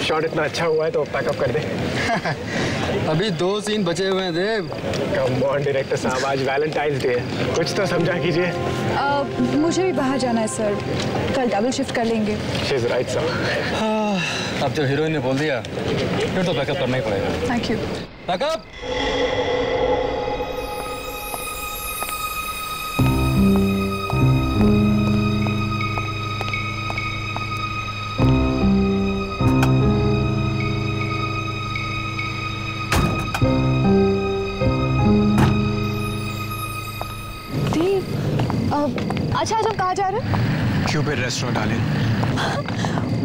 Shot इतना अच्छा हुआ है तो पैकअप कर दे। अभी 2 सीन बचे हुए हैं देव। कम ऑन डायरेक्टर साहब, आज वैलेंटाइंस डे है, कुछ तो समझा कीजिए। मुझे भी बाहर जाना है सर, कल डबल शिफ्ट कर लेंगे। She is right sir. अब जो हीरोइन ने बोल दिया फिर तो बैकअप करना ही पड़ेगा। Thank you. बैकअप। अच्छा, आज हम कहाँ जा रहे हैं? Cupid restaurant darling.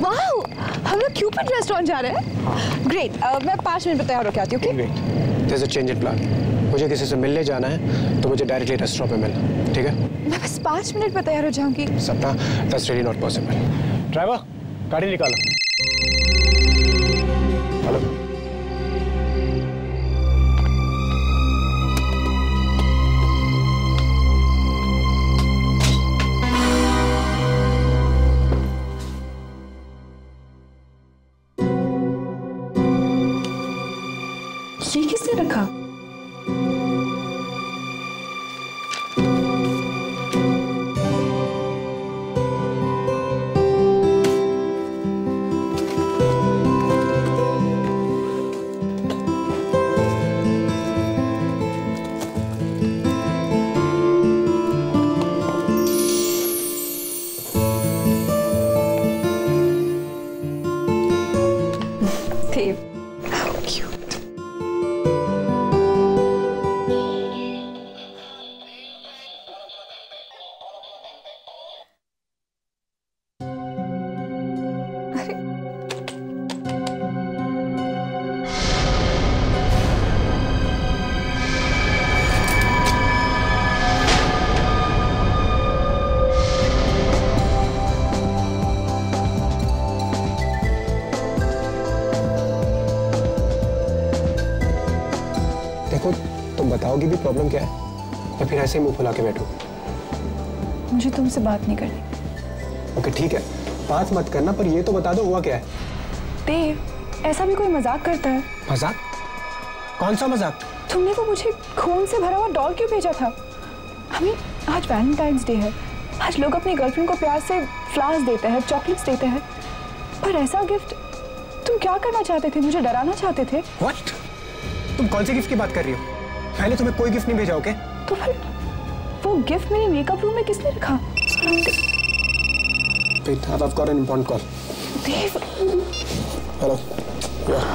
वाओ, हम लोग क्यूपिड रेस्टोरेंट जा रहे हैं। ग्रेट। मैं 5 मिनट में तैयार होकर आती हूँ। Okay? There is a change in plan. मुझे किसी से मिलने जाना है तो मुझे डायरेक्टली रेस्टोरेंट पे मिलना, ठीक है? मैं बस 5 मिनट में तैयार हो जाऊंगी। सपना, that's really not possible. Driver, गाड़ी निकालो। हेलो। ये किसने रखा? देव, how cute. देखो, तुम बताओगी भी प्रॉब्लम क्या है या फिर ऐसे ही मुंह फुला के बैठो? मुझे तुमसे बात नहीं करनी। ओके ठीक है, बात मत करना, पर ये तो बता दो हुआ क्या है? देव, ऐसा भी कोई मजाक करता है? मजाक? कौन सा मजाक? तुमने वो मुझे खून से भरा हुआ डॉल क्यों भेजा था? हमें आज वैलेंटाइंस डे है, आज लोग अपनी गर्लफ्रेंड को प्यार से फ्लावर्स देते हैं, चॉकलेट्स देते हैं, पर ऐसा गिफ्ट तुम क्या करना चाहते थे? मुझे डराना चाहते थे? What? तुम कौन से गिफ्ट की बात कर रही हो? मैंने तुम्हें कोई गिफ्ट नहीं भेजा, ओके? तो फिर वो गिफ्ट मेरे मेकअप रूम में किसने रखा? Wait, I've got an important call. Dev. Hello. Yeah.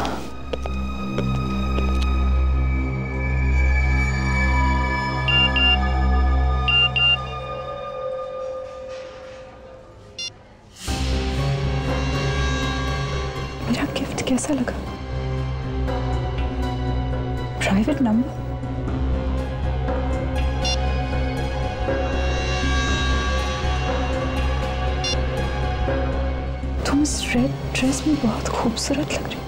मेरा गिफ्ट कैसा लगा? Private number? तुम इस रेड ड्रेस में बहुत खूबसूरत लग रही हो।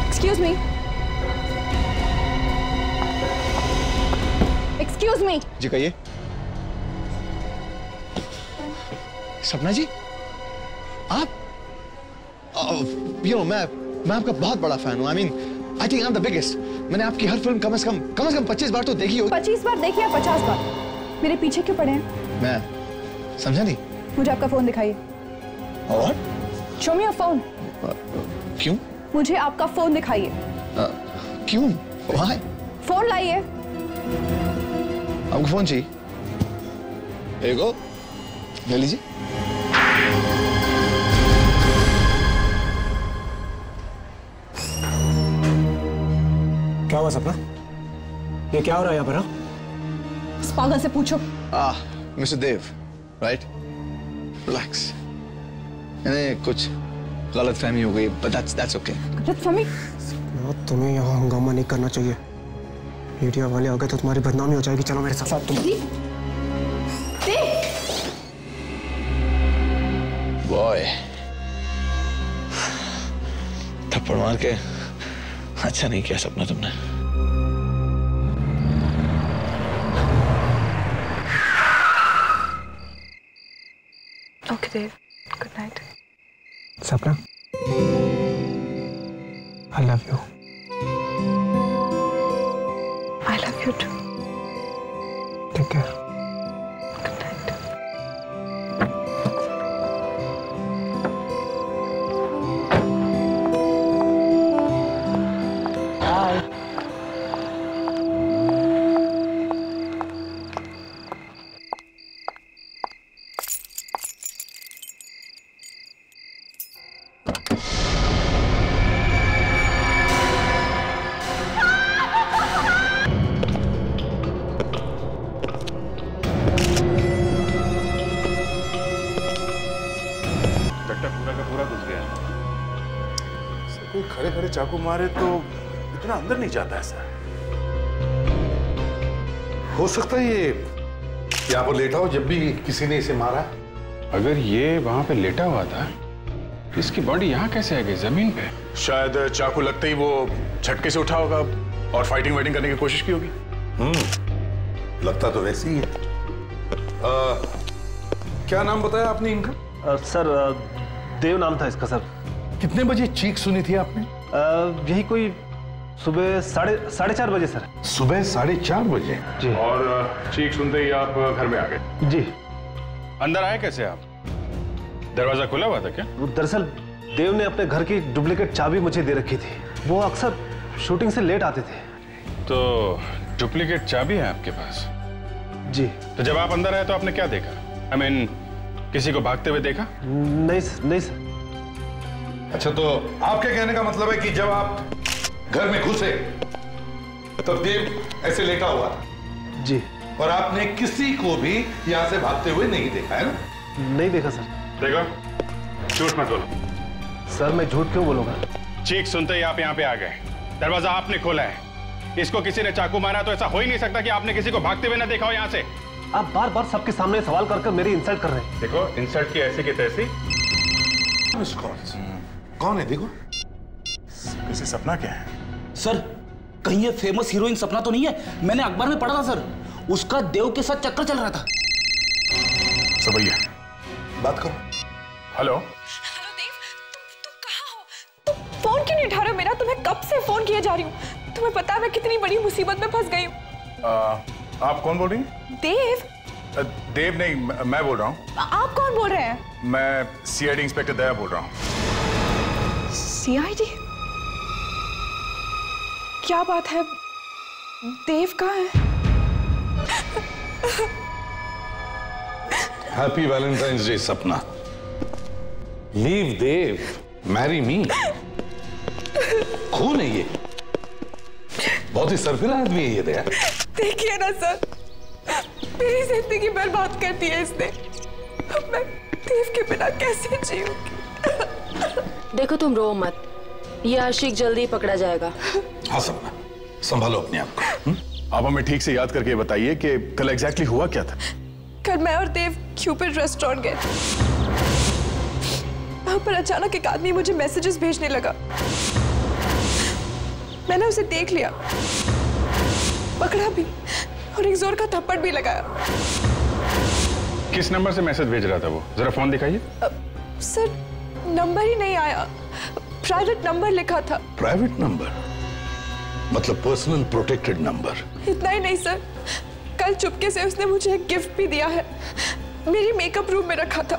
Excuse me. Excuse me. जी कहिए। सपना जी, आप मैं आपका बहुत बड़ा फैन हूँ। I think I am the biggest. मैंने आपकी हर फिल्म कम से कम 25 बार तो देखी हो। 25 बार देखी या 50 बार? मेरे पीछे क्यों पड़े हैं? मैं समझा नहीं। मुझे आपका फोन दिखाइए। और? Show me your phone. क्यों? मुझे आपका फोन दिखाइए। क्यों? Why? फोन लाइए। आपको फोन चाहिए? Here you go. ले लीजिए। क्या हुआ सपना? ये क्या हो रहा है यहाँ पर? इस पागल से पूछो। मिस्टर देव, राइट? रिलैक्स। इन्हें कुछ गलतफहमी हो गई, but that's okay. गलतफहमी? तुम्हें यहाँ हंगामा नहीं करना चाहिए। मीडिया वाले आ गए तो तुम्हारी बदनामी हो जाएगी। चलो मेरे साथ। तुम बॉय, थप्पड़ मार के अच्छा नहीं किया सपना तुमने। ओके देव, गुड नाइट। सपना, I love you. I love you too. Take care. Good night. Bye. कोई खड़े खड़े चाकू मारे तो इतना अंदर नहीं जाता ऐसा। हो सकता है ये यहाँ पर लेटा हो जब भी किसी ने इसे मारा। अगर ये वहां पे लेटा हुआ था, इसकी बॉडी यहाँ कैसे आ गई जमीन पे? शायद चाकू लगते ही वो झटके से उठा होगा और फाइटिंग वाइटिंग करने की कोशिश की होगी। लगता तो वैसे ही है। क्या नाम बताया आपने इनका? सर देव नाम था इसका सर। कितने बजे चीख सुनी थी आपने? यही कोई सुबह साढ़े 4 बजे सर। सुबह 4:30 बजे? जी। और चीख सुनते ही आप घर में आ गए? जी। अंदर आए कैसे आप? दरवाजा खुला हुआ था क्या? दरअसल देव ने अपने घर की डुप्लीकेट चाबी मुझे दे रखी थी। वो अक्सर शूटिंग से लेट आते थे। तो डुप्लीकेट चाबी है आपके पास? जी। तो जब आप अंदर आए तो आपने क्या देखा? I mean, किसी को भागते हुए देखा? नहीं सर। अच्छा, तो आपके कहने का मतलब है कि जब आप घर में घुसे तो देव ऐसे लेटा हुआ था? जी। और आपने किसी को भी यहाँ से भागते हुए नहीं देखा है ना? नहीं देखा सर। देखो, झूठ मत बोलो। सर मैं झूठ क्यों बोलूंगा? चीख सुनते ही आप यहाँ पे आ गए। दरवाजा आपने खोला है। इसको किसी ने चाकू मारा तो ऐसा हो ही नहीं सकता कि आपने किसी को भागते हुए ना देखा हो यहाँ से। आप बार बार सबके सामने सवाल कर मेरी इंसल्ट कर रहे हैं। देखो, इंसल्ट की ऐसी की तैसी। कौन है देखो? किसी सपना क्या है? सर कहीं ये फेमस हीरोइन सपना तो नहीं है? मैंने अखबार में पढ़ा था सर, उसका देव के साथ चक्कर चल रहा था। भैया बात करो। हेलो हेलो देव, तुम कहाँ हो? तुम फोन क्यों नहीं उठा रहे हो मेरा? तुम्हें कब से फोन किए जा रही हूँ। तुम्हें पता है मैं कितनी बड़ी मुसीबत में फंस गई हूँ। आप कौन बोल रही हैं? देव। देव नहीं, मैं बोल रहा हूँ। आप कौन बोल रहे हैं? मैं सीआईडी इंस्पेक्टर दया बोल रहा हूँ। सीआईडी? क्या बात है? देव कहाँ है? हैप्पी वैलेंटाइंस डे सपना। लीव देव, मैरी मी। खून है ये, बहुत ही सरफिरा आदमी है ये दया। देखिए ना सर, मेरी जिंदगी बर्बाद कर दी है इसने। अब मैं देव के बिना कैसे जीऊंगी? देखो तुम रो मत, ये आशिक जल्दी पकड़ा जाएगा। हाँ सपना, संभालो अपने आप को। आप हमें ठीक से याद करके बताइए कि कल एग्जैक्टली हुआ क्या था? कल मैं और देव क्यूपिड रेस्टोरेंट गए। वहां पर अचानक एक आदमी मुझे मैसेजेस भेजने लगा। मैंने उसे देख लिया, पकड़ा भी और एक जोर का थप्पड़ भी लगाया। किस नंबर से मैसेज भेज रहा था वो? जरा फोन दिखाइए। सर नंबर ही नहीं आया, प्राइवेट नंबर लिखा था। प्राइवेट नंबर मतलब पर्सनल प्रोटेक्टेड नंबर? इतना ही नहीं सर, कल चुपके से उसने मुझे एक गिफ्ट भी दिया है। मेरी मेकअप रूम में रखा था।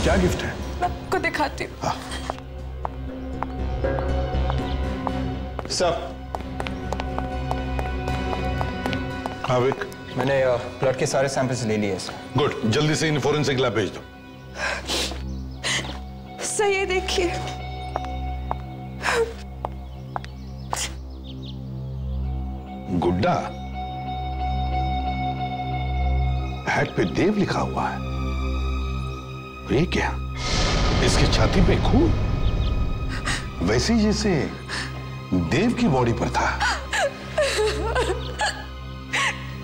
क्या गिफ्ट है? मैं आपको दिखाती हूँ। सब हाँ विक, मैंने ब्लड के सारे सैंपल्स ले लिए सर। गुड, जल्दी से इन फोरेंसिक लैब भेज दो। सही है, देखिए। गुड्डा, हैट पे देव लिखा हुआ है। ये क्या? इसकी छाती पे खून, वैसे ही जैसे देव की बॉडी पर था।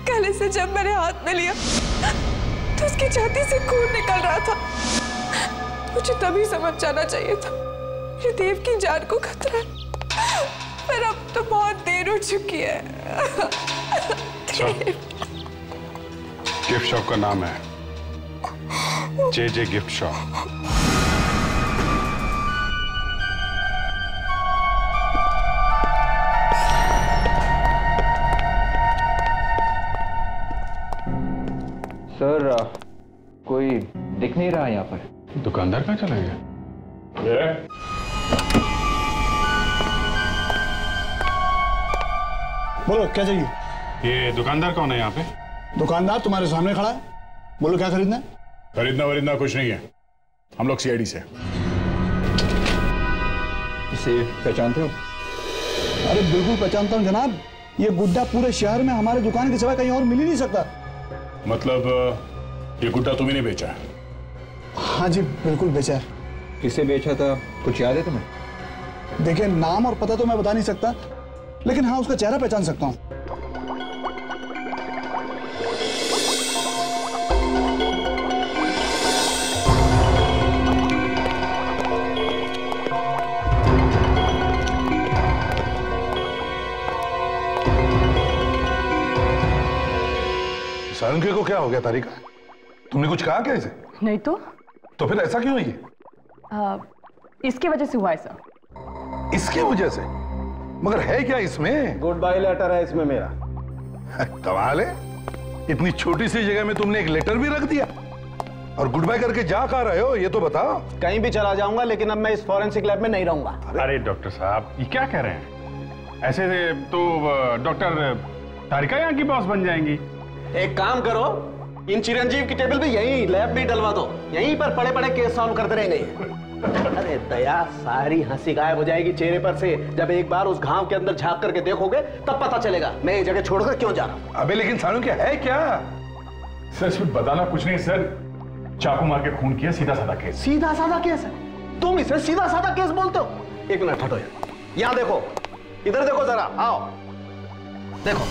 कल इसे जब मैंने हाथ में लिया तो उसकी छाती से खून निकल रहा था। मुझे तभी समझ जाना चाहिए था कि देव की जान को खतरा है, पर अब तो बहुत देर हो चुकी है। गिफ्ट शॉप का नाम है जे गिफ्ट शॉप। सर कोई दिख नहीं रहा यहाँ पर। दुकानदार कहाँ चला गया? बोलो क्या चाहिए? ये दुकानदार कौन है यहाँ पे? दुकानदार तुम्हारे सामने खड़ा है, बोलो क्या खरीदना है? खरीदना वरीदना कुछ नहीं है, हम लोग सीआईडी से। इसे पहचानते हो? अरे बिल्कुल पहचानता हूँ जनाब, ये गुड्डा पूरे शहर में हमारे दुकान के सिवा कहीं और मिल ही नहीं सकता। मतलब ये गुड्डा तुम्ही ने बेचा है? हाँ जी बिल्कुल बेचा है। किसे बेचा था कुछ याद है तुम्हें? देखिए नाम और पता तो मैं बता नहीं सकता, लेकिन हाँ उसका चेहरा पहचान सकता हूँ। सारंगी को क्या हो गया तारिका? तुमने कुछ कहा क्या इसे? नहीं तो फिर ऐसा क्यों है? इसकी वजह से हुआ ऐसा। इसकी वजह से? मगर है क्या इसमें? गुड बाय लेटर है इसमें मेरा। कमाल है, इतनी छोटी सी जगह में तुमने एक लेटर भी रख दिया। और गुड बाय करके जा कहाँ रहे हो ये तो बताओ। कहीं भी चला जाऊंगा, लेकिन अब मैं इस फॉरेंसिक लैब में नहीं रहूंगा। अरे डॉक्टर साहब ये क्या कह रहे हैं? ऐसे तो डॉक्टर तारिका यहाँ की बॉस बन जाएंगी। एक काम करो, इन चिरंजीव की टेबल पे यहीं लैब भी डलवा दो, यहीं पर पड़े पड़े केस सॉल्व करते रहेंगे। अरे दया, सारी हंसी गायब हो जाएगी चेहरे पर से जब एक बार उस घाव के अंदर झांक करके देखोगे, तब पता चलेगा मैं ये जगह छोड़कर क्यों जा रहा हूं। अबे लेकिन सानू क्या है क्या? सर इसमें बताना कुछ नहीं सर, चाकू मार के खून किया, सीधा साधा केस। सीधा साधा केस है? तुम इसे सीधा साधा केस बोलते हो? एक मिनट हटो यार, यहाँ देखो, इधर देखो जरा, आओ देखो,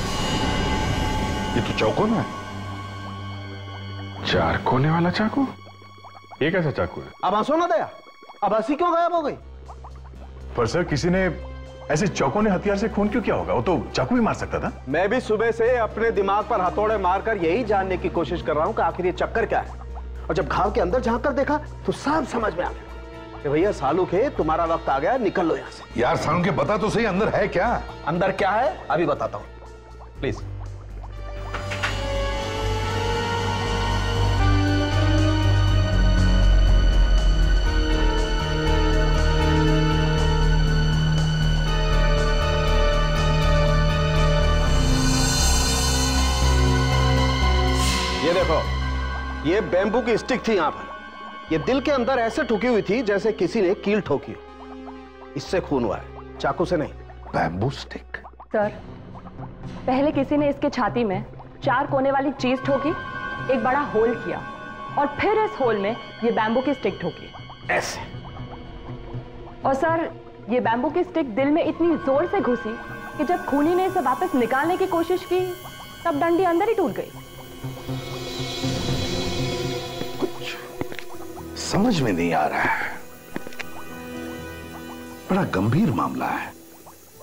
ये तो चौकोना है। 4 कोने वाला चाकू? ये कैसा चाकू है? अब हंसो ना दया, अब हंसी क्यों गायब हो गई? पर सर किसी ने ऐसे चौकोने हथियार से खून क्यों किया होगा? वो तो चाकू भी मार सकता था। मैं भी सुबह से अपने दिमाग पर हथौड़े मारकर यही जानने की कोशिश कर रहा हूं कि आखिर ये चक्कर क्या है। और जब घाव के अंदर झांक कर देखा तो सब समझ में आ गया कि भैया सालू के तुम्हारा वक्त आ गया, निकल लो यहां से। यार सानू के बता तो सही, अंदर है क्या? अंदर क्या है अभी बताता हूं, प्लीज। ये देखो, ये बैम्बू की स्टिक थी यहां पर। ये दिल के अंदर ऐसे ठुकी हुई थी जैसे किसी ने कील ठोकी। इससे खून हुआ है, चाकू से नहीं। Bamboo stick? सर, पहले किसी ने इसके छाती में 4 कोने वाली चीज ठोकी, एक बड़ा होल किया और फिर इस होल में ये बैम्बू की स्टिक ठोकी ऐसे। और सर, ये बैम्बू की स्टिक दिल में इतनी जोर से घुसी कि जब खूनी ने इसे वापस निकालने की कोशिश की तब डंडी अंदर ही टूट गई। समझ में नहीं आ रहा है, बड़ा गंभीर मामला है।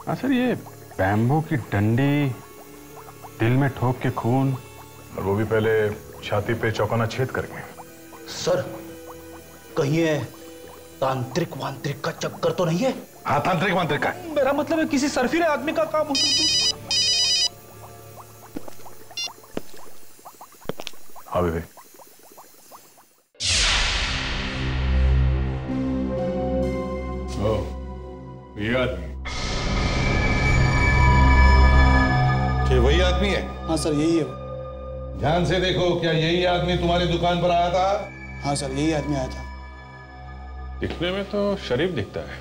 हाँ सर, ये बैम्बू की डंडी दिल में ठोक के खून, और वो भी पहले छाती पे चौकाना छेद करके। सर, कहीं ये तांत्रिक वांत्रिक का चक्कर तो नहीं है? हाँ, तांत्रिक वांत्रिक का। मेरा मतलब है किसी सरफिरे आदमी का काम हो सकता है। हाँ बेबी। ये आदमी क्या वही आदमी है? हाँ सर यही है। ध्यान से देखो, क्या यही आदमी तुम्हारी दुकान पर आया था? हाँ सर यही आदमी आया था। दिखने में तो शरीफ दिखता है,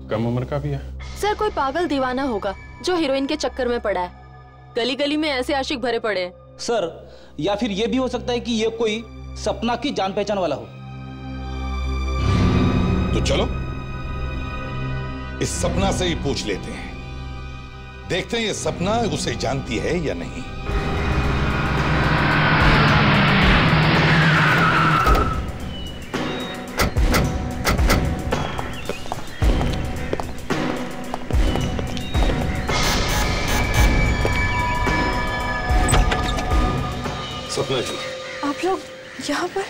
कम उम्र का भी है। सर कोई पागल दीवाना होगा जो हीरोइन के चक्कर में पड़ा है। गली गली में ऐसे आशिक भरे पड़े हैं। सर, या फिर यह भी हो सकता है कि ये कोई सपना की जान पहचान वाला हो। तो चलो इस सपना से ही पूछ लेते हैं, देखते हैं ये सपना उसे जानती है या नहीं। सपना जी। आप लोग यहाँ पर?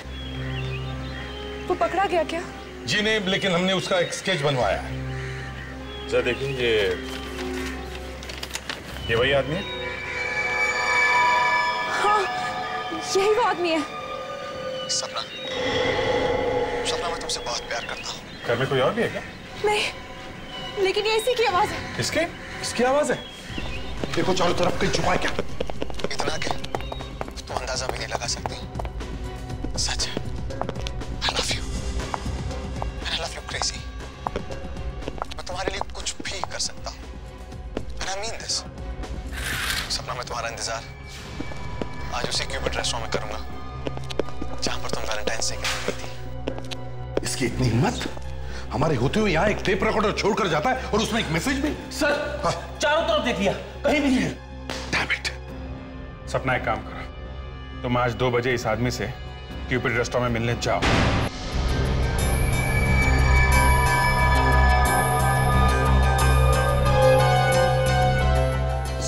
वो पकड़ा गया क्या? जी नहीं, लेकिन हमने उसका एक स्केच बनवाया है। जरा देखिए, ये वही आदमी है? हाँ, यही वो आदमी है। सपना, सपना मैं तुमसे बहुत प्यार करता हूँ। घर में कोई और भी है क्या? नहीं, लेकिन ये इसी की आवाज है। इसकी आवाज है? देखो चारों तरफ कहीं छुपा है क्या? इतना के तुम अंदाजा भी नहीं लगा सकती। सच है। I love you. And I love you crazy. मैं तुम्हारे लिए कुछ भी कर सकता हूँ। And I mean this. सपना, मैं तुम्हारा इंतजार आज उसी क्यूपिड रेस्टोरेंट में करूंगा जहां पर तुम वैलेंटाइंस डे के दिन गई थी। इसकी इतनी हिम्मत, हमारे होते हुए यहाँ एक टेप रिकॉर्डर छोड़कर जाता है और उसमें एक मैसेज भी। सर, चारों तरफ देख लिया, कहीं भी नहीं है। Damn it. सपना, एक काम करो, तुम आज 2 बजे इस आदमी से क्यूपिड रेस्टोरेंट में मिलने जाओ।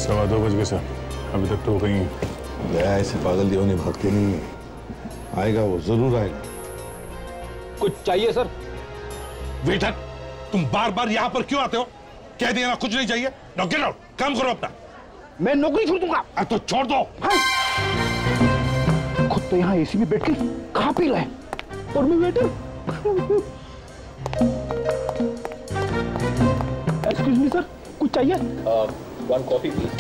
2:15 बज गए सर, अभी तक तो कहीं दया ऐसे पागल दीवाने भागते नहीं है। आएगा, वो जरूर आएगा। कुछ चाहिए सर? वेटर, तुम बार बार यहाँ पर क्यों आते हो? कह दिया ना कुछ नहीं चाहिए। नाउ गेट आउट, काम करो अपना। मैं नौकरी छोड़ दूंगा। तो छोड़ दो। खुद तो यहाँ एसी में बैठ के खा पी रहे और मैं वेटर। एक्सक्यूज मी सर, कुछ चाहिए? 1 कॉफी प्लीज।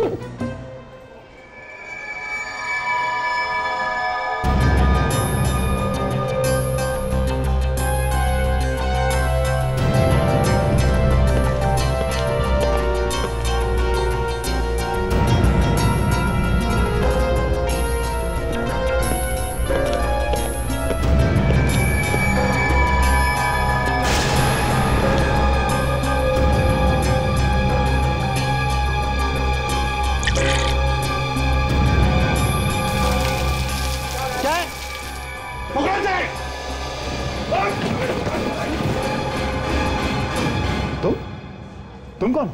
तुम कौन?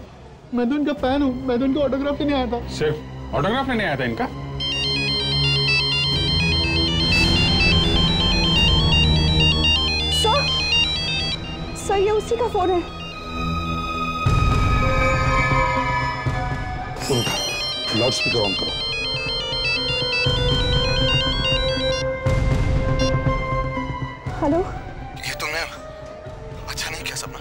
मैं तो इनका फैन हूँ, मैं तो इनका ऑटोग्राफ लेने आया था। सिर्फ ऑटोग्राफ लेने आया था इनका? सर, ये उसी का फोन है। लाउड स्पीकर ऑन करो। हेलो, ये तुमने अच्छा नहीं किया सपना।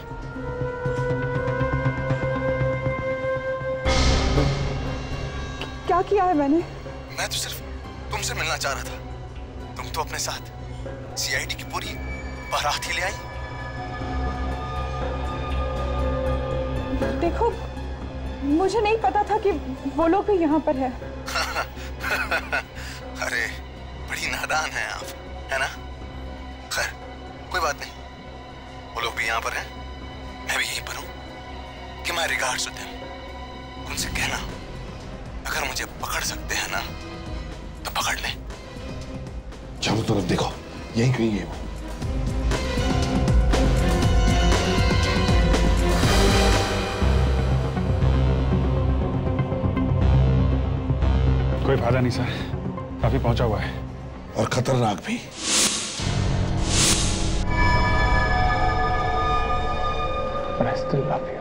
क्या किया है मैंने? मैं तो सिर्फ तुमसे मिलना चाह रहा था। तुम तो अपने साथ सीआईडी की पूरी बारात ही ले आई। देखो, मुझे नहीं पता था कि वो लोग भी यहाँ पर है। अरे बड़ी नादान है आप, है ना? खैर कोई बात नहीं, वो लोग भी यहाँ पर हैं, मैं भी यहीं पर हूँ। कि माय रिगार्ड्स टू देम। उनसे कहना अगर मुझे पकड़ सकते हैं ना तो पकड़ ले। चारों तरफ देखो, यहीं कहीं है वो। कोई फायदा नहीं सर, काफी पहुंचा हुआ है और खतरनाक भी। I still love you.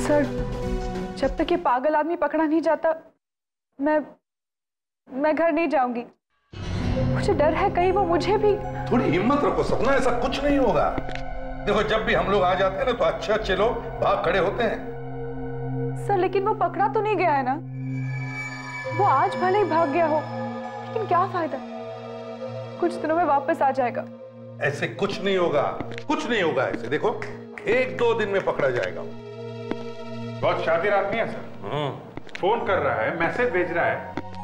Sir, जब तक ये पागल आदमी पकड़ा नहीं जाता मैं घर नहीं जाऊंगी। मुझे डर है कहीं वो मुझे भी। थोड़ी हिम्मत रखो सपना, ऐसा कुछ नहीं होगा। देखो, जब भी हम लोग आ जाते हैं ना तो अच्छे अच्छे लोग भाग खड़े होते हैं। सर, लेकिन वो पकड़ा तो नहीं गया है ना? वो आज भले ही भाग गया हो, लेकिन क्या फायदा? कुछ दिनों में वापस आ जाएगा। ऐसे कुछ नहीं होगा, कुछ नहीं होगा ऐसे। देखो, 1-2 दिन में पकड़ा जाएगा। बहुत शातिर आदमी है सर। फोन कर रहा है, मैसेज भेज रहा है,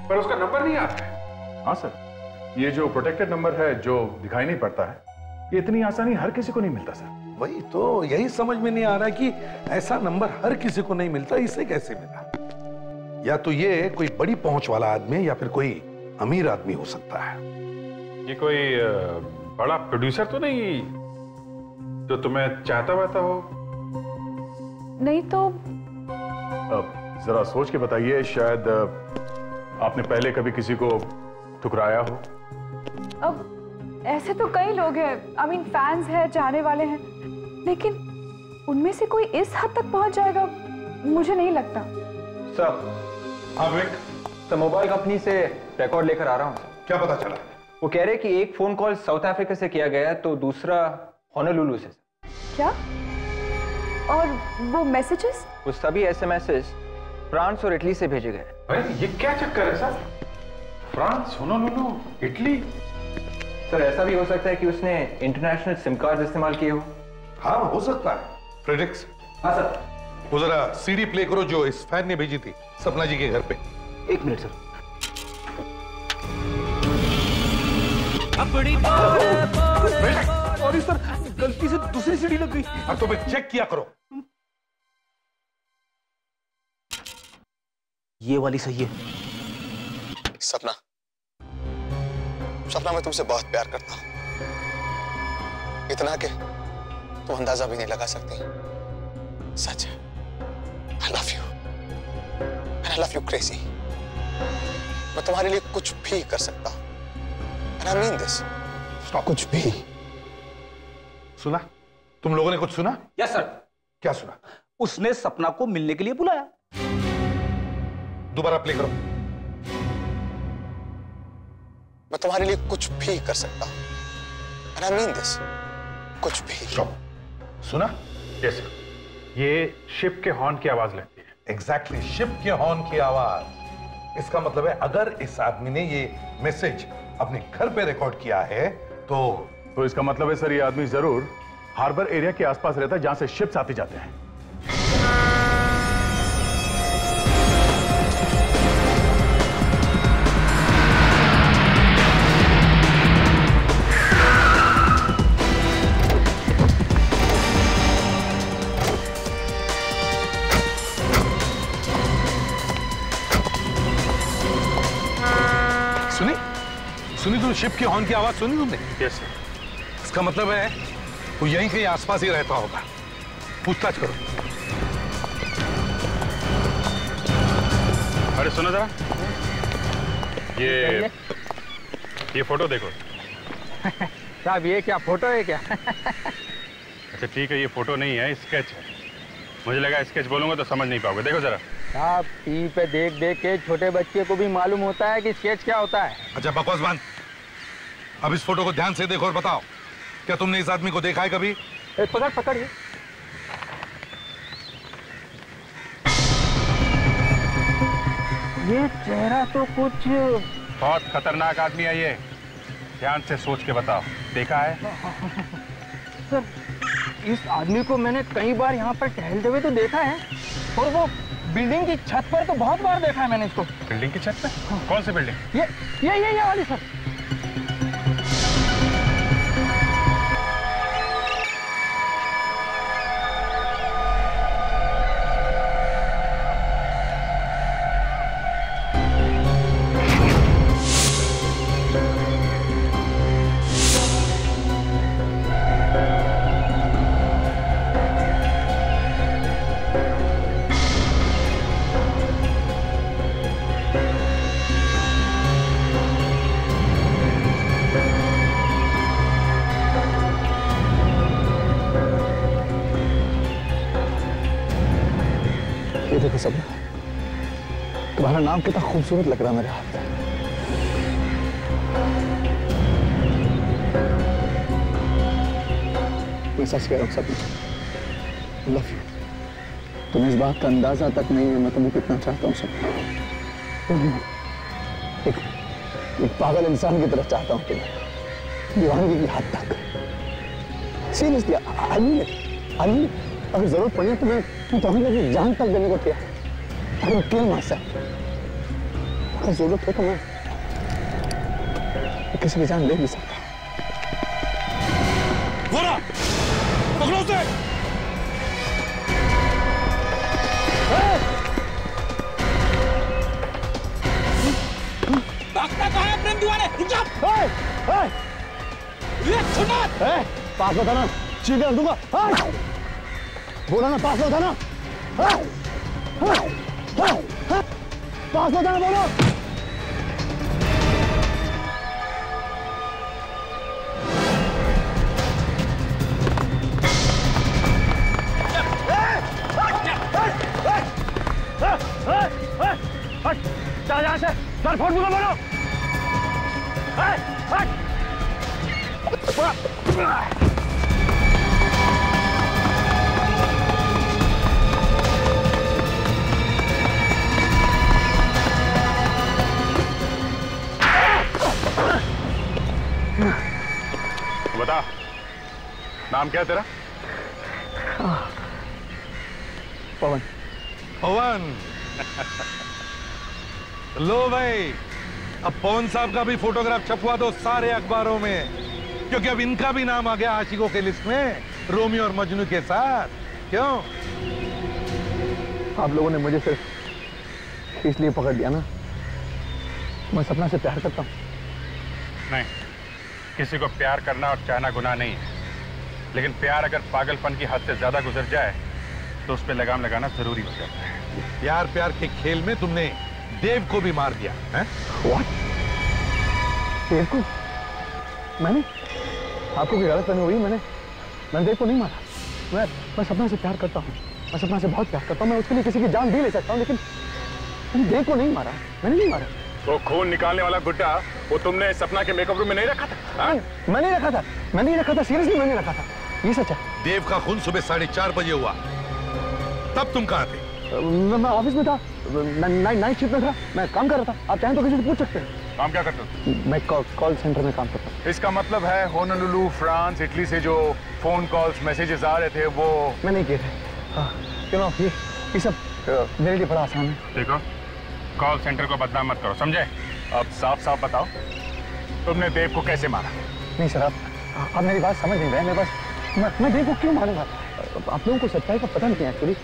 पर उसका नंबर नहीं आता है। हाँ सर, ये जो प्रोटेक्टेड नंबर है जो दिखाई नहीं पड़ता है, ये इतनी आसानी हर किसी को नहीं मिलता सर। वही तो, यही समझ में नहीं आ रहा कि ऐसा नंबर हर किसी को नहीं मिलता, इसे कैसे मिला? या तो ये कोई बड़ी पहुंच वाला आदमी है या फिर कोई अमीर आदमी हो सकता है। ये कोई बड़ा प्रोड्यूसर तो नहीं जो तुम्हें चाहता वाता हो? नहीं तो जरा सोच के बताइए, शायद आपने पहले कभी किसी को ठुकराया हो। अब ऐसे तो कई लोग हैं, आई मीन फैंस हैं, चाहने वाले हैं, लेकिन उनमें से कोई इस हद तक पहुंच जाएगा मुझे नहीं लगता। सर, हाँ विक, सर मोबाइल कंपनी से रिकॉर्ड लेकर आ रहा हूँ। क्या पता चला? वो कह रहे कि एक फोन कॉल साउथ अफ्रीका से किया गया है तो दूसरा होनोलुलु से। क्या? और वो मैसेजेस? वो सभी एसएमएसेस फ्रांस और इटली से भेजे गए। अरे ये क्या चक्कर है sir? France, Honolulu, Italy? Sir ऐसा भी हो सकता है कि उसने इंटरनेशनल सिम कार्ड इस्तेमाल किए हो। हाँ हो सकता है। फ्रेडरिक्स, हाँ सर। वो जरा सीडी प्ले करो जो इस फैन ने भेजी थी सपना जी के घर पे। एक मिनट सर। सॉरी सर, गलती से दूसरी सीडी लग गई। अब तो मैं चेक किया करो। ये वाली सही है। सपना, सपना मैं तुमसे बहुत प्यार करता हूं, इतना कि तुम अंदाजा भी नहीं लगा सकती। सच है, I love you and I love you crazy। मैं तुम्हारे लिए कुछ भी कर सकता हूं and I mean this। कुछ भी। सुना? तुम लोगों ने कुछ सुना? Yes sir. क्या सुना? उसने सपना को मिलने के लिए बुलाया। दोबारा प्ले करो। मैं तुम्हारे लिए कुछ भी कर सकता हूं and I mean this। कुछ भी। सुना? Yes sir. ये शिप के हॉर्न की आवाज लगती है। एग्जैक्टली, शिप के हॉर्न की आवाज। इसका मतलब है अगर इस आदमी ने ये मैसेज अपने घर पे रिकॉर्ड किया है तो इसका मतलब है सर ये आदमी जरूर हार्बर एरिया के आसपास रहता है जहां से शिप्स आते जाते हैं। सुनी तुम शिप की हॉर्न की आवाज सुनी तुमने? Yes sir. इसका मतलब है वो यहीं कहीं आसपास ही रहता होगा। पूछताछ करो। अरे सुनो जरा, ये फोटो देखो। साहब ये क्या फोटो है क्या? अच्छा ठीक है, ये फोटो नहीं है, स्केच है। मुझे लगा स्केच बोलूंगा तो समझ नहीं पाओगे। देखो जरा। साहब टीवी पे देख देख के छोटे बच्चे को भी मालूम होता है कि स्केच क्या होता है। अच्छा बकवास बंद। अब इस फोटो को ध्यान से देखो और बताओ, क्या तुमने इस आदमी को देखा है कभी? पकड़ पकड़ ये चेहरा तो कुछ बहुत खतरनाक आदमी है ये। ध्यान से सोच के बताओ, देखा है? सर इस आदमी को मैंने कई बार यहाँ पर टहलते हुए तो देखा है, और वो बिल्डिंग की छत पर तो बहुत बार देखा है मैंने इसको। बिल्डिंग की छत पे? हाँ। कौन सी बिल्डिंग? ये वाली सर। देखो सपना, तुम्हारा नाम कितना खूबसूरत लग रहा है मेरे हाथ में। मैं सच कह रहा हूँ सपना, लव यू। तुम्हें इस बात का अंदाजा तक नहीं है मैं तुम्हें कितना चाहता हूँ सपना। एक पागल इंसान की तरह चाहता हूँ तुम्हें, दीवानगी की हद तक। सीरियसली आई मीन अगर जरूरत पड़ी तो मैं तुम्हें अपनी जान तक देने को तैयार। अगर मैं किल मार सकता, अगर जरूरत हो तो मैं किसी की जान ले भी सकता। पकड़ो उसे। भागता कहाँ है प्रेम दीवाने? रुक जा। पास बताना, चीजें कर दूंगा। बोला ना पास बताना। पास बताना बोलो। यहाँ से सर फोन बोलो बोलो। बता, नाम क्या है तेरा? पवन। पवन। लो भाई, अब पवन साहब का भी फोटोग्राफ छपवा दो सारे अखबारों में, क्योंकि अब इनका भी नाम आ गया आशिकों के लिस्ट में, रोमियो और मजनू के साथ। क्यों? आप लोगों ने मुझे सिर्फ इसलिए पकड़ लिया ना, मैं सपना से प्यार करता हूँ। नहीं, किसी को प्यार करना और चाहना गुनाह नहीं है, लेकिन प्यार अगर पागलपन की हद से ज्यादा गुजर जाए तो उस पर लगाम लगाना जरूरी हो जाता है। प्यार प्यार के खेल में तुमने देव को भी मार दिया है? What? देव को? मैंने? आपको कोई गलतफहमी हुई? मैंने देव को नहीं मारा। मैं सपना से प्यार करता हूँ, मैं सपना से बहुत प्यार करता हूँ, मैं उसके लिए किसी की जान भी ले सकता हूँ, लेकिन मैंने देव को नहीं मारा। मैंने नहीं मारा। वो खून निकालने वाला गुड्डा, वो तुमने सपना के मेकअप रूम में नहीं रखा था? मैं नहीं रखा था, मैं नहीं रखा था, सीरियसली मैंने रखा था, ये सच है। देव का खून सुबह 4:30 बजे हुआ, तब तुम कहाँ थे? मैं ऑफिस में था, नाइट शिफ्ट में था, मैं काम कर रहा था। आप चाहें तो किसी से पूछ सकते हैं। काम क्या करते हो? मैं कॉल सेंटर में काम करता हूँ। इसका मतलब है होनोलुलु, फ्रांस, इटली से जो फोन कॉल्स, मैसेजेस आ रहे थे वो मैं नहीं किए थे। ये सब मेरे लिए बड़ा आसान है। देखो, कॉल सेंटर को बदनाम मत करो, समझे? अब साफ साफ बताओ, तुमने देव को कैसे मारा? नहीं सर, आप मेरी बात समझ नहीं रहे। मैं देव को क्यों मारूंगा? आप लोगों को सच्चाई का पता नहीं है एक्चुअली।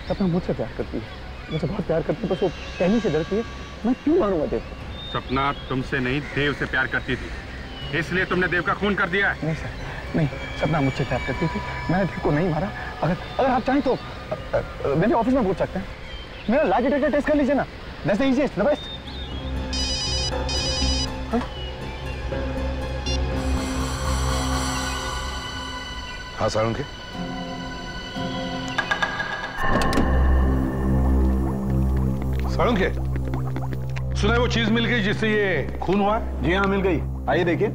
सपना मुझसे प्यार करती है, मुझसे बहुत प्यार करती है, बस वो कहने से डरती है। मैं क्यों मारूंगा देव को? सपना तुमसे नहीं, देव से प्यार करती थी, इसलिए तुमने देव का खून कर दिया है। नहीं सर, नहीं, सपना मुझसे प्यार करती थी, मैंने देव को नहीं मारा। अगर आप चाहें तो मेरे ऑफिस में पूछ सकते हैं। मेरा लाई डिटेक्टर टेस्ट कर लीजिए ना, that's the easiest, the best. हाँ सारुण के? सारुण के, सुना है वो चीज मिल गई जिससे ये खून हुआ है? जी हाँ, मिल गई। आइए देखिए।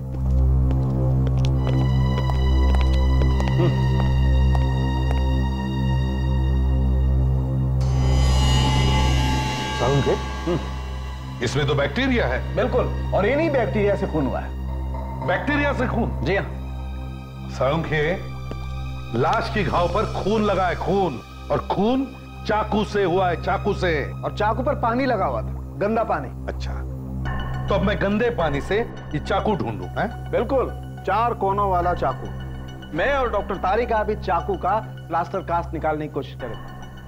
सारुण के, इसमें तो बैक्टीरिया है। बिल्कुल, और इन्हीं बैक्टीरिया से खून हुआ है। बैक्टीरिया से खून? जी हाँ। सारुण के, लाश के घाव पर खून लगा है, खून, और खून चाकू से हुआ है, चाकू से। और चाकू पर पानी लगा हुआ था, गंदा पानी। अच्छा, तो अब मैं गंदे पानी से ये चाकू ढूंढूं, हैं? बिल्कुल, 4 कोनों वाला चाकू। मैं और डॉक्टर तारिका भी चाकू का प्लास्टर कास्ट निकालने की कोशिश करेंगे।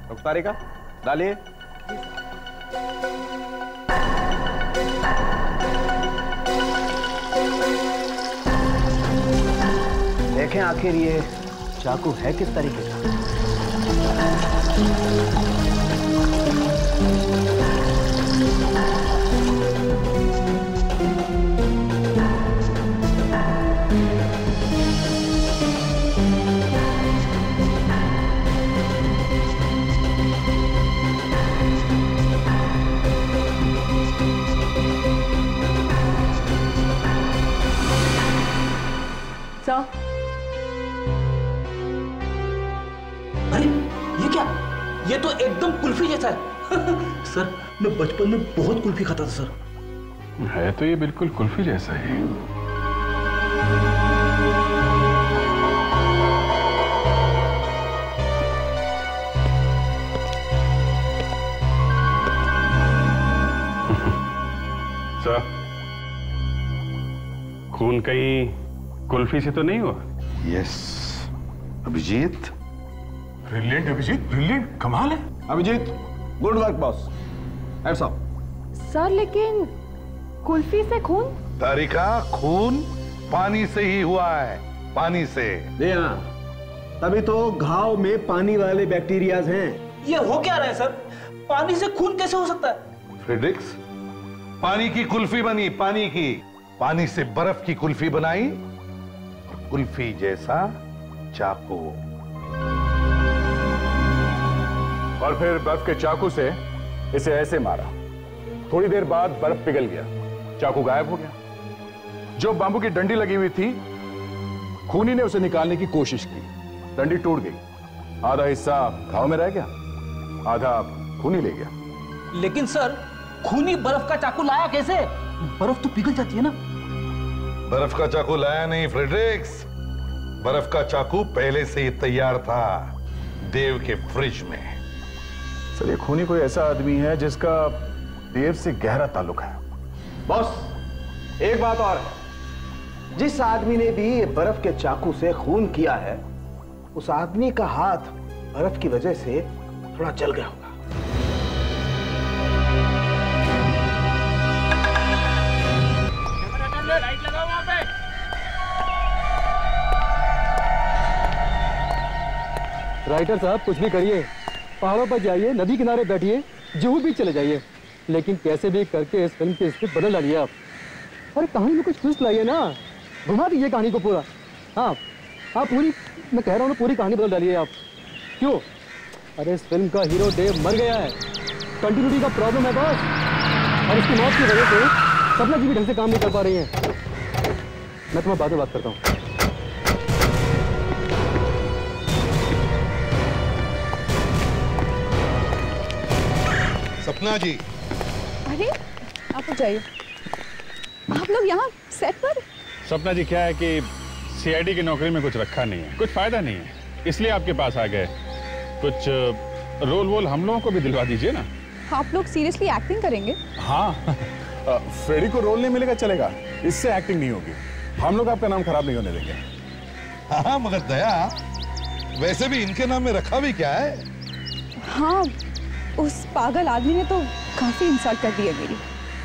डॉक्टर तारिका, डालिए। देखें आखिर ये चाकू है किस तरीके का। अरे ये क्या? ये तो एकदम कुल्फी जैसा है। सर, मैं बचपन में बहुत कुल्फी खाता था सर। है तो ये बिल्कुल कुल्फी जैसा ही। सर, खून कहीं कुल्फी से तो नहीं हुआ? Yes Abhijeet. Brilliant Abhijeet, brilliant, कमाल है। Abhijeet, good work boss. ऐसा सर, लेकिन कुल्फी से खून? तारिका, खून पानी से ही हुआ है, पानी से। जी हाँ, तभी तो घाव में पानी वाले बैक्टीरियाज हैं। ये हो क्या रहा है सर? पानी से खून कैसे हो सकता है? फ्रेडरिक्स, पानी की कुल्फी बनी, पानी की। पानी से बर्फ की कुल्फी बनाई और कुल्फी जैसा चाकू। और फिर बर्फ के चाकू से इसे ऐसे मारा। थोड़ी देर बाद बर्फ पिघल गया, चाकू गायब हो गया। जो बांबू की डंडी लगी हुई थी, खूनी ने उसे निकालने की कोशिश की, डंडी टूट गई। आधा हिस्सा घाव में रह गया, आधा खूनी ले गया। लेकिन सर, खूनी बर्फ का चाकू लाया कैसे? बर्फ तो पिघल जाती है ना। बर्फ का चाकू लाया नहीं फ्रेडरिक्स, बर्फ का चाकू पहले से ही तैयार था देव के फ्रिज में। सर, ये खूनी कोई ऐसा आदमी है जिसका देव से गहरा ताल्लुक है। बॉस, एक बात और है, जिस आदमी ने भी बर्फ के चाकू से खून किया है, उस आदमी का हाथ बर्फ की वजह से थोड़ा जल गया होगा। लाइट लगाओ वहां पे। राइटर साहब, कुछ भी करिए, पहाड़ों पर जाइए, नदी किनारे बैठिए, जुहू बीच चले जाइए, लेकिन कैसे भी करके इस फिल्म की स्क्रिप्ट बदल डालिए आप। अरे कहानी में कुछ ट्विस्ट लाइए ना, घुमा दीजिए कहानी को पूरा। हाँ, आप पूरी, मैं कह रहा हूँ ना, पूरी कहानी बदल डालिए आप। क्यों? अरे इस फिल्म का हीरो देव मर गया है, कंटिन्यूटी का प्रॉब्लम है बॉस, और उसकी मौत की वजह से सपना जी भी ढंग से काम नहीं कर पा रही हैं। मैं तुम्हें बाद में बात करता हूँ। सपना जी। अरे आप जाइए, आप लोग यहाँ सेट पर? सपना जी, क्या है कि सीआईडी की नौकरी में कुछ रखा नहीं है, कुछ फायदा नहीं है, इसलिए आपके पास आ गए। कुछ रोल वोल हम लोगों को भी दिलवा दीजिए ना। आप लोग सीरियसली एक्टिंग करेंगे? हाँ, फ्रेडी को रोल नहीं मिलेगा चलेगा, इससे एक्टिंग नहीं होगी। हम लोग आपका नाम खराब नहीं होने देंगे। हाँ, मगर दया, वैसे भी इनके नाम में रखा भी क्या है? हाँ, उस पागल आदमी ने तो काफी इंसल्ट कर दी है मेरी।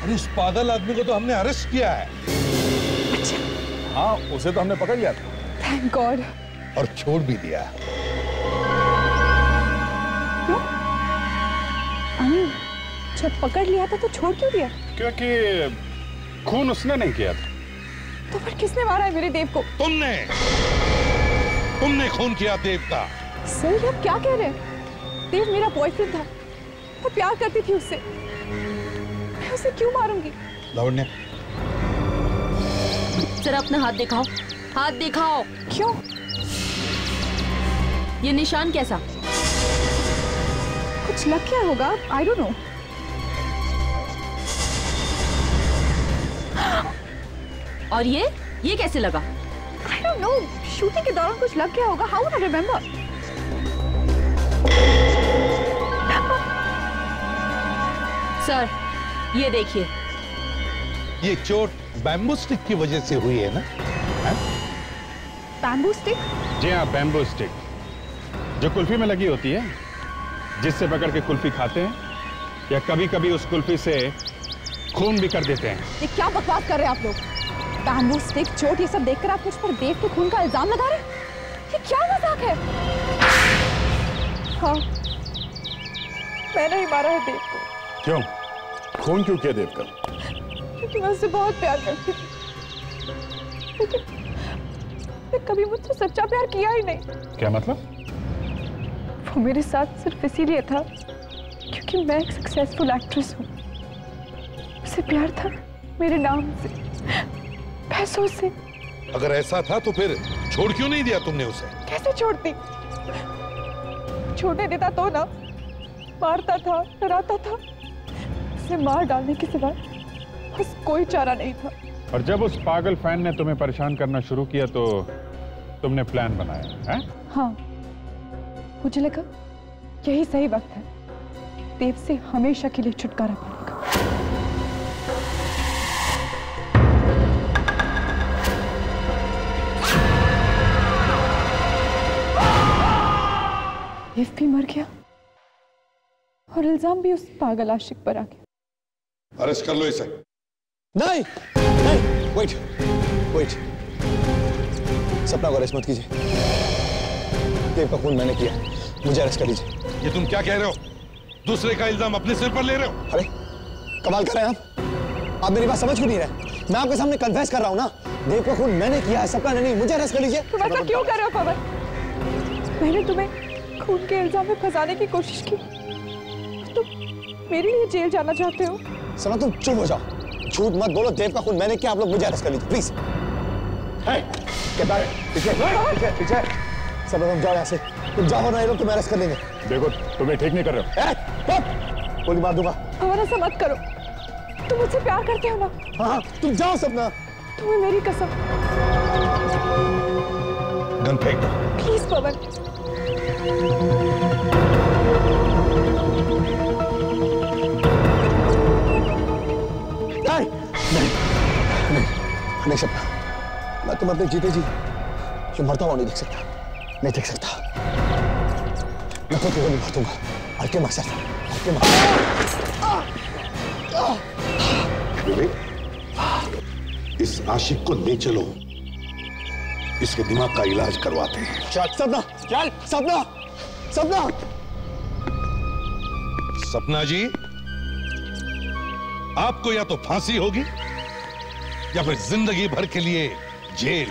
अरे उस पागल आदमी को तो हमने अरेस्ट किया है। अच्छा। हाँ, उसे तो हमने पकड़ लिया था। Thank God. और छोड़ भी दिया। क्यों? जब पकड़ लिया था तो छोड़ क्यों दिया? क्योंकि खून उसने नहीं किया था। तो फिर किसने मारा है मेरे देव को? तुमने खून किया देव का। सर, ये आप क्या कह रहे हैं? देव मेरा बॉयफ्रेंड था, मैं प्यार करती थी उससे, मैं उसे क्यों मारूंगी? लावण्या, सर अपना हाथ दिखाओ, हाथ दिखाओ। क्यों? ये निशान कैसा? कुछ लग गया होगा, आई डोंट नो। और ये कैसे लगा? आई डोंट नो, शूटिंग के दौरान कुछ लग गया होगा। How would I remember? Sir, ये देखिए। ये चोट बैम्बू स्टिक की वजह से हुई है ना? Bamboo stick? जी हाँ, बैम्बू स्टिक, जो कुल्फी में लगी होती है, जिससे पकड़ के कुल्फी खाते हैं, या कभी कभी उस कुल्फी से खून भी कर देते हैं। ये क्या बकवास कर रहे हैं आप लोग? बैम्बू स्टिक, चोट, ये सब देखकर आप मुझ पर देव के खून का इल्जाम लगा रहे हैं? ये क्या मजाक है? हाँ, मैंने ही मारा है देव को। क्यों? खून क्यों किया देव का? क्योंकि मैं उससे बहुत प्यार करती थी, लेकिन कभी मुझसे सच्चा प्यार किया ही नहीं। क्या मतलब? वो मेरे साथ सिर्फ इसीलिए था क्योंकि मैं एक सक्सेसफुल एक्ट्रेस हूँ। उसे प्यार था मेरे नाम से, पैसों से। अगर ऐसा था तो फिर छोड़ क्यों नहीं दिया तुमने उसे? कैसे छोड़ती? छोड़ने देता तो ना, मारता था, डराता था। उसे मार डालने के सिवा बस कोई चारा नहीं था। और जब उस पागल फैन ने तुम्हें परेशान करना शुरू किया तो तुमने प्लान बनाया है? हाँ, मुझे लगा यही सही वक्त है देव से हमेशा के लिए छुटकारा पाने का। देव भी मर गया और इल्जाम भी उस पागल आशिक पर आ गया। अरेस्ट कर लो इसे। नहीं नहीं, वेट सपना को अरेस्ट मत कीजिए। देव का खून मैंने किया, मुझे अरेस्ट कर लीजिए। ये तुम क्या कह रहे हो? दूसरे का इल्जाम अपने सिर पर ले रहे हो? अरे कमाल कर रहे हैं आप मेरी बात समझ क्यों नहीं रहे? मैं आपके सामने कन्फेस कर रहा हूँ ना, देव का खून मैंने किया है, सपना ने नहीं। मुझे अरेस्ट कर लीजिए। तुम ऐसा क्यों कर रहे हो पवन? मैंने तुम्हें खून के इल्जाम में फंसाने की कोशिश की, तुम मेरे लिए जेल जाना चाहते हो? सपना तुम चुप हो जाओ, झूठ मत बोलो। देव का खून मैंने किया, आप लोग मुझे अरेस्ट कर लीजिए प्लीज। पीछे सपना तुम जाओ यहाँ से, तुम जाओ ना, ये लोग तुम्हें अरेस्ट कर लेंगे। देखो तुम्हें ठीक नहीं कर रहे हो। गोली मार दूंगा। पवन ऐसा मत करो, तुम मुझसे प्यार करते हो ना? हाँ तुम जाओ सपना। तुम्हें मेरी कसम। गन फेंक दो प्लीज पवन। नहीं सपना, मैं तुम अपने जीते जी जो मरता हुआ नहीं देख सकता, नहीं देख सकता। मैं खुद को गोली मार दूंगा। हल्के मार सर, हल्के मार। इस आशिक को ले चलो, इसके दिमाग का इलाज करवाते हैं। चल सपना, चल सपना, सपना। सपना जी, आपको या तो फांसी होगी या फिर जिंदगी भर के लिए जेल।